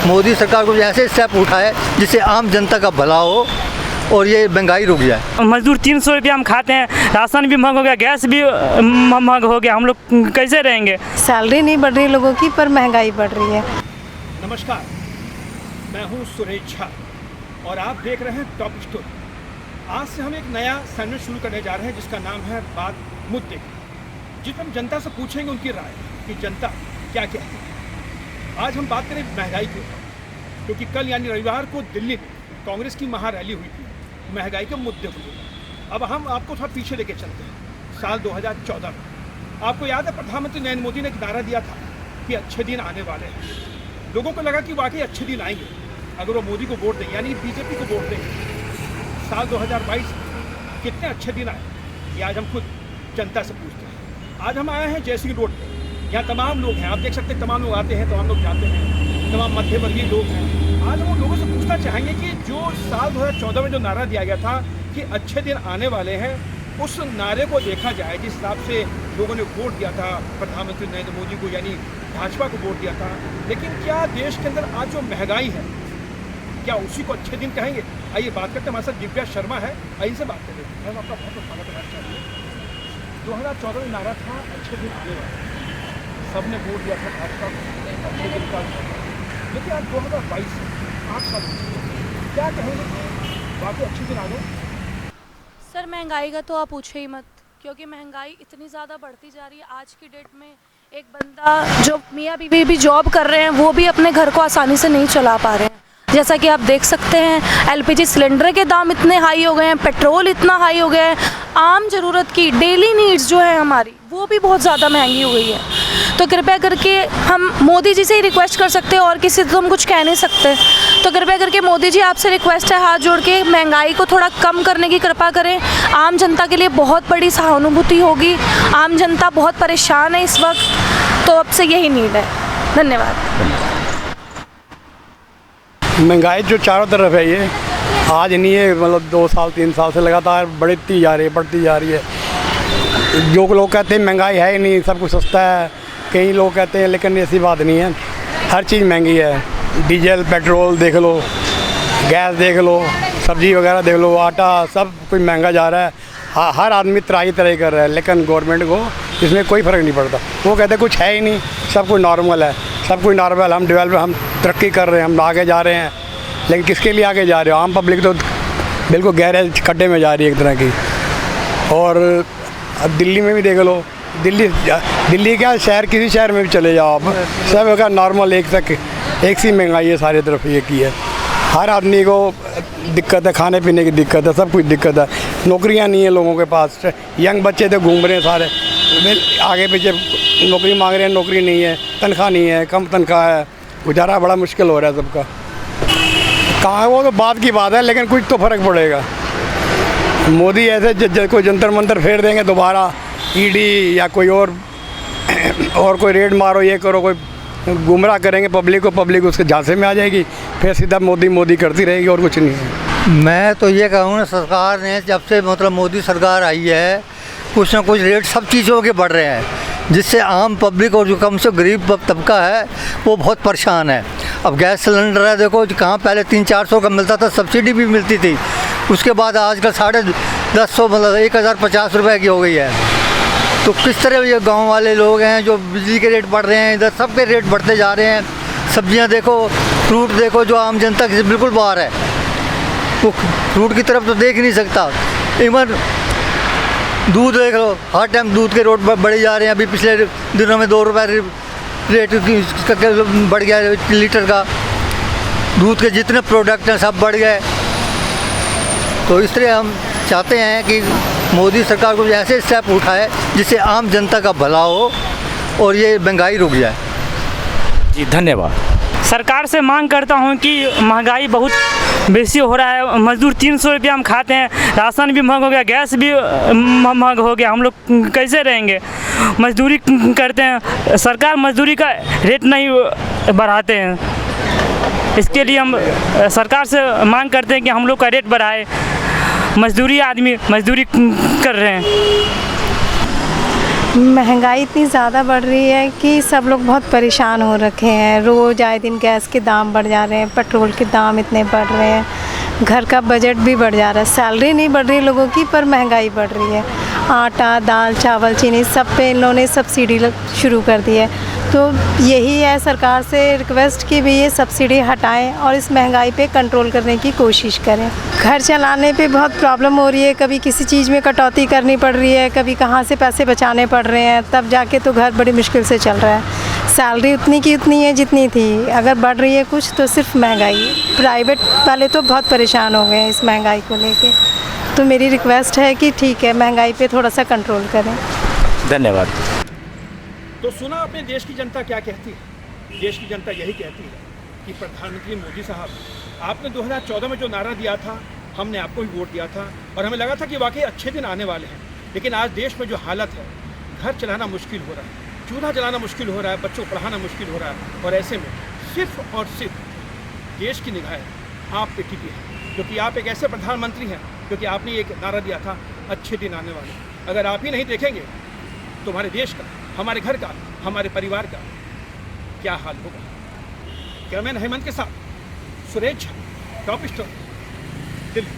मोदी सरकार को ऐसे स्टेप उठाए जिससे आम जनता का भला हो और ये महंगाई रुक जाए। मजदूर 300 रुपये हम खाते हैं, राशन भी महंगा हो गया, गैस भी महंगा हो गया, हम लोग कैसे रहेंगे? सैलरी नहीं बढ़ रही लोगों की, पर महंगाई बढ़ रही है। नमस्कार, मैं हूं सुरेश झा और आप देख रहे हैं टॉप स्टोरी। आज से हम एक नया सेगमेंट शुरू करने जा रहे हैं जिसका नाम है बात मुद्दे की, जिसमें हम जनता से पूछेंगे उनकी राय कि जनता क्या कहती है। आज हम बात करें महंगाई के ऊपर, क्योंकि कल यानी रविवार को दिल्ली में कांग्रेस की महारैली हुई थी महंगाई के मुद्दे को लेकर। अब हम आपको थोड़ा पीछे लेके चलते हैं साल 2014 में। आपको याद है प्रधानमंत्री नरेंद्र मोदी ने एक नारा दिया था कि अच्छे दिन आने वाले हैं। लोगों को लगा कि वाकई अच्छे दिन आएंगे अगर वो मोदी को वोट देंगे, यानी बीजेपी को वोट देंगे। साल 2022 कितने अच्छे दिन आए ये आज हम खुद जनता से पूछते हैं। आज हम आए हैं जयसिंह रोड पर। यहाँ तमाम लोग हैं, आप देख सकते हैं, तमाम लोग आते हैं, तमाम लोग जाते हैं, तमाम मध्यवर्गीय लोग हैं। आज हम उन लोगों से पूछना चाहेंगे कि जो साल 2014 में जो नारा दिया गया था कि अच्छे दिन आने वाले हैं, उस नारे को देखा जाए जिस हिसाब से लोगों ने वोट दिया था प्रधानमंत्री नरेंद्र मोदी को, यानी भाजपा को वोट दिया था। लेकिन क्या देश के अंदर आज जो महंगाई है, क्या उसी को अच्छे दिन कहेंगे? आइए बात करते हैं। हमारे साथ दिव्या शर्मा है, आइए से बात करें। मैम, आपका बहुत बहुत स्वागत करना चाहिए। 2014 में नारा था अच्छे दिन आने वाले, सबने वोट दिया था भाजपा को, अच्छे दिन का। लेकिन आज 2022 8 साल क्या कहेंगे बाकी अच्छे दिन आ गए? सर, महंगाई का तो आप पूछे ही मत, क्योंकि महंगाई इतनी ज़्यादा बढ़ती जा रही है। आज की डेट में एक बंदा जो मियाँ बीवी भी जॉब कर रहे हैं, वो भी अपने घर को आसानी से नहीं चला पा रहे हैं। जैसा कि आप देख सकते हैं, एलपीजी सिलेंडर के दाम इतने हाई हो गए हैं, पेट्रोल इतना हाई हो गया है, आम ज़रूरत की डेली नीड्स जो है हमारी, वो भी बहुत ज़्यादा महंगी हो गई है। तो कृपया करके हम मोदी जी से ही रिक्वेस्ट कर सकते हैं, और किसी से तो हम कुछ कह नहीं सकते। तो कृपया करके मोदी जी, आपसे रिक्वेस्ट है हाथ जोड़ के, महंगाई को थोड़ा कम करने की कृपा करें। आम जनता के लिए बहुत बड़ी सहानुभूति होगी, आम जनता बहुत परेशान है इस वक्त, तो अब से यही नीड है। धन्यवाद। महंगाई जो चारों तरफ है, ये आज नहीं है, मतलब 2 साल 3 साल से लगातार बढ़ती जा रही है। जो लोग कहते हैं महंगाई है ही नहीं, सब कुछ सस्ता है, कई लोग कहते हैं, लेकिन ऐसी बात नहीं है। हर चीज़ महंगी है। डीजल पेट्रोल देख लो, गैस देख लो, सब्ज़ी वगैरह देख लो, आटा, सब कुछ महंगा जा रहा है। हर आदमी त्राही कर रहा है, लेकिन गवर्नमेंट को इसमें कोई फ़र्क नहीं पड़ता। वो कहते हैं कुछ है ही नहीं, सब कुछ नॉर्मल है, सब कुछ नॉर्मल, हम डेवलप, हम तरक्की कर रहे हैं, हम आगे जा रहे हैं। लेकिन किसके लिए आगे जा रहे हो? आम पब्लिक तो बिल्कुल गहरे खड्डे में जा रही है एक तरह की। और अब दिल्ली में भी देख लो, दिल्ली क्या शहर, किसी शहर में भी चले जाओ आप, सब का नॉर्मल एक सी महंगाई है सारी तरफ ये की है। हर आदमी को दिक्कत है, खाने पीने की दिक्कत है, सब कुछ दिक्कत है। नौकरियां नहीं है लोगों के पास। यंग बच्चे तो घूम रहे हैं सारे, आगे पीछे नौकरी मांग रहे हैं, नौकरी नहीं है, तनख्वाह नहीं है, कम तनख्वाह है, गुजारा बड़ा मुश्किल हो रहा है सबका। कहाँ वो तो बात की बात है, लेकिन कुछ तो फ़र्क पड़ेगा। मोदी ऐसे कोई जंतर मंतर फेर देंगे दोबारा, ईडी या कोई और कोई रेड मारो, ये करो, कोई गुमराह करेंगे पब्लिक को, पब्लिक उसके झांसे में आ जाएगी, फिर सीधा मोदी करती रहेगी और कुछ नहीं है। मैं तो ये कहूँ, सरकार ने जब से मतलब मोदी सरकार आई है, कुछ ना कुछ रेट सब चीज़ों के बढ़ रहे हैं, जिससे आम पब्लिक और जो कम से गरीब तबका है वो बहुत परेशान है। अब गैस सिलेंडर है, देखो कहाँ पहले 300-400 का मिलता था, सब्सिडी भी मिलती थी, उसके बाद आजकल 1,500 मतलब 1,050 रुपये की हो गई है। तो किस तरह ये गांव वाले लोग हैं, जो बिजली के रेट बढ़ रहे हैं, इधर सब के रेट बढ़ते जा रहे हैं। सब्जियां देखो, फ्रूट देखो, जो आम जनता से बिल्कुल बाहर है, वो फ्रूट की तरफ तो देख ही नहीं सकता। इवन दूध देख लो, हर टाइम दूध के रेट बढ़े जा रहे हैं। अभी पिछले दिनों में 2 रुपये रेट बढ़ गया लीटर का। दूध के जितने प्रोडक्ट हैं सब बढ़ गए। तो इस तरह हम चाहते हैं कि मोदी सरकार को ऐसे स्टेप उठाए जिससे आम जनता का भला हो और ये महंगाई रुक जाए। जी धन्यवाद। सरकार से मांग करता हूं कि महंगाई बहुत बेसी हो रहा है। मजदूर 300 रुपये हम खाते हैं, राशन भी महंगा हो गया, गैस भी महंगा हो गया, हम लोग कैसे रहेंगे? मजदूरी करते हैं, सरकार मजदूरी का रेट नहीं बढ़ाते हैं। इसके लिए हम सरकार से मांग करते हैं कि हम लोग का रेट बढ़ाए। मजदूरी आदमी मजदूरी कर रहे हैं। महंगाई इतनी ज़्यादा बढ़ रही है कि सब लोग बहुत परेशान हो रखे हैं। रोज़ आए दिन गैस के दाम बढ़ जा रहे हैं, पेट्रोल के दाम इतने बढ़ रहे हैं, घर का बजट भी बढ़ जा रहा है। सैलरी नहीं बढ़ रही लोगों की, पर महंगाई बढ़ रही है। आटा, दाल, चावल, चीनी सब पे इन लोगों ने सब्सिडी शुरू कर दी है। तो यही है सरकार से रिक्वेस्ट कि भी ये सब्सिडी हटाएं और इस महंगाई पे कंट्रोल करने की कोशिश करें। घर चलाने पे बहुत प्रॉब्लम हो रही है, कभी किसी चीज़ में कटौती करनी पड़ रही है, कभी कहाँ से पैसे बचाने पड़ रहे हैं, तब जाके तो घर बड़ी मुश्किल से चल रहा है। सैलरी उतनी की उतनी है जितनी थी, अगर बढ़ रही है कुछ तो सिर्फ महंगाई। प्राइवेट वाले तो बहुत परेशान हो गए हैं इस महंगाई को लेके। तो मेरी रिक्वेस्ट है कि ठीक है, महंगाई पे थोड़ा सा कंट्रोल करें। धन्यवाद। तो सुना आपने देश की जनता क्या कहती है। देश की जनता यही कहती है कि प्रधानमंत्री मोदी साहब, आपने 2014 में जो नारा दिया था, हमने आपको भी वोट दिया था और हमें लगा था कि वाकई अच्छे दिन आने वाले हैं। लेकिन आज देश में जो हालत है, घर चलाना मुश्किल हो रहा है, चूल्हा जलाना मुश्किल हो रहा है, बच्चों को पढ़ाना मुश्किल हो रहा है। और ऐसे में सिर्फ और सिर्फ देश की निगाहें आप पे टिकी है, क्योंकि आप एक ऐसे प्रधानमंत्री हैं, क्योंकि आपने एक नारा दिया था, अच्छे दिन आने वाले। अगर आप ही नहीं देखेंगे तो हमारे देश का, हमारे घर का, हमारे परिवार का क्या हाल होगा। कैमरामैन हेमंत के साथ सुरेश झा, टॉप स्टोरी, दिल्ली।